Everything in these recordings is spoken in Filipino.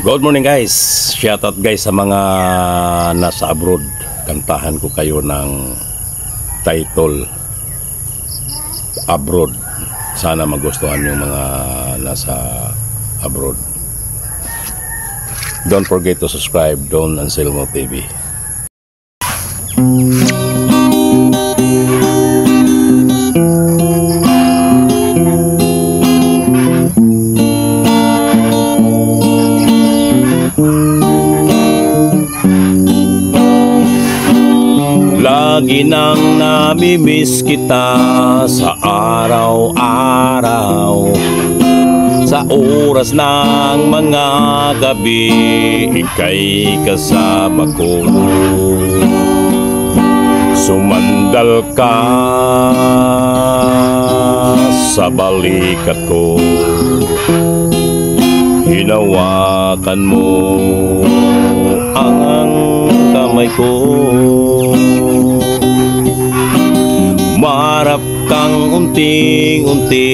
Good morning guys. Shoutout guys sa mga nasa abroad. Kantahan ko kayo ng title Abroad. Sana magustuhan yung mga nasa abroad. Don't forget to subscribe Don Anselmo TV. Lagi nang namimiss kita sa araw-araw, sa oras ng mga gabi, ika'y kasama ko. Sumandal ka sa balikat ko, hinawakan mo ang kamay ko. Marap kang unting-unti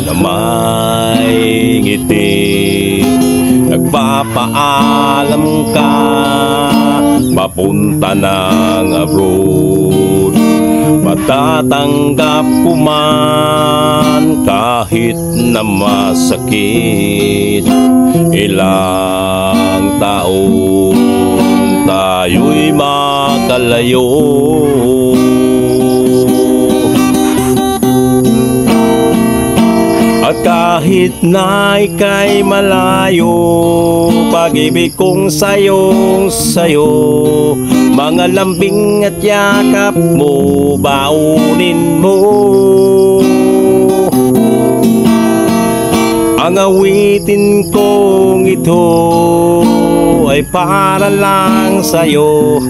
na may ngiti, nagpapaalam ka papunta ng abroad. Matatanggap ko man kahit na masakit. Ilang taon tayo'y makalayo, at kahit na ika'y malayo, pag-ibig kong sayong sayo, mga lambing at yakap mo, baunin mo. Ang awitin kong ito ay para lang sa'yo.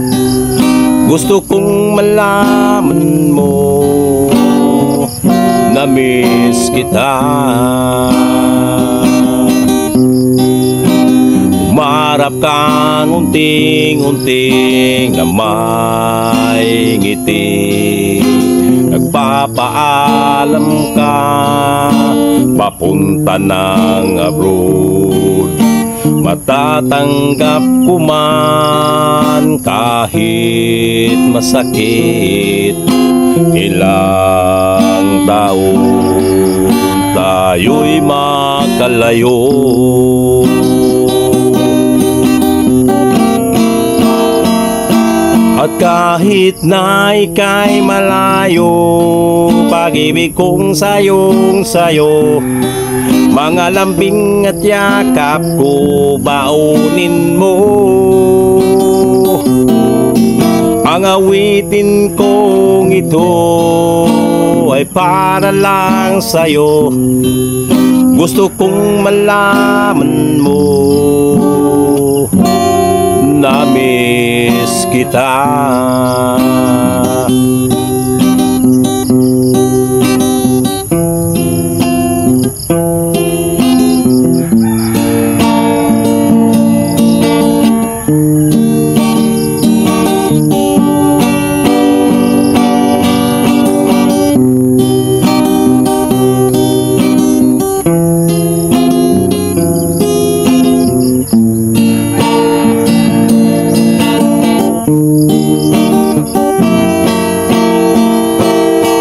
Gusto kong malaman mo na miss kita. Umarap kang unting-unting na may ngiti, nagpapaalam ka papunta ng abroad. Matatanggap ko man kahit masakit. Ilang taon tayo'y makalayo, at kahit na ika'y malayo, pag-ibig kong sayong sayo, mga lambing at yakap ko, baunin mo. Ang awitin kong ito ay para lang sa'yo. Gusto kong malaman mo na miss kita.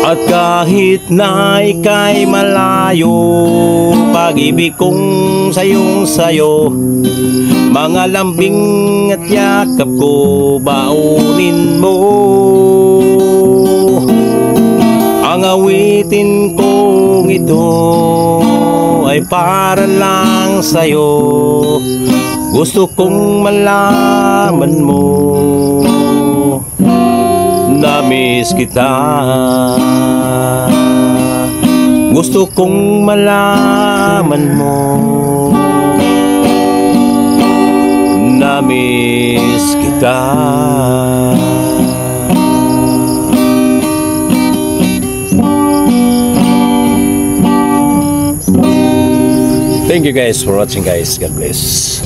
At kahit na ika'y malayo, pag-ibig kong sayong sayo, mga lambing at yakap ko, baunin mo. Ang awitin kong ito ay para lang sa'yo. Gusto kong malaman mo na miss kita. Gusto kong malaman mo na miss kita. Thank you guys for watching guys. God bless.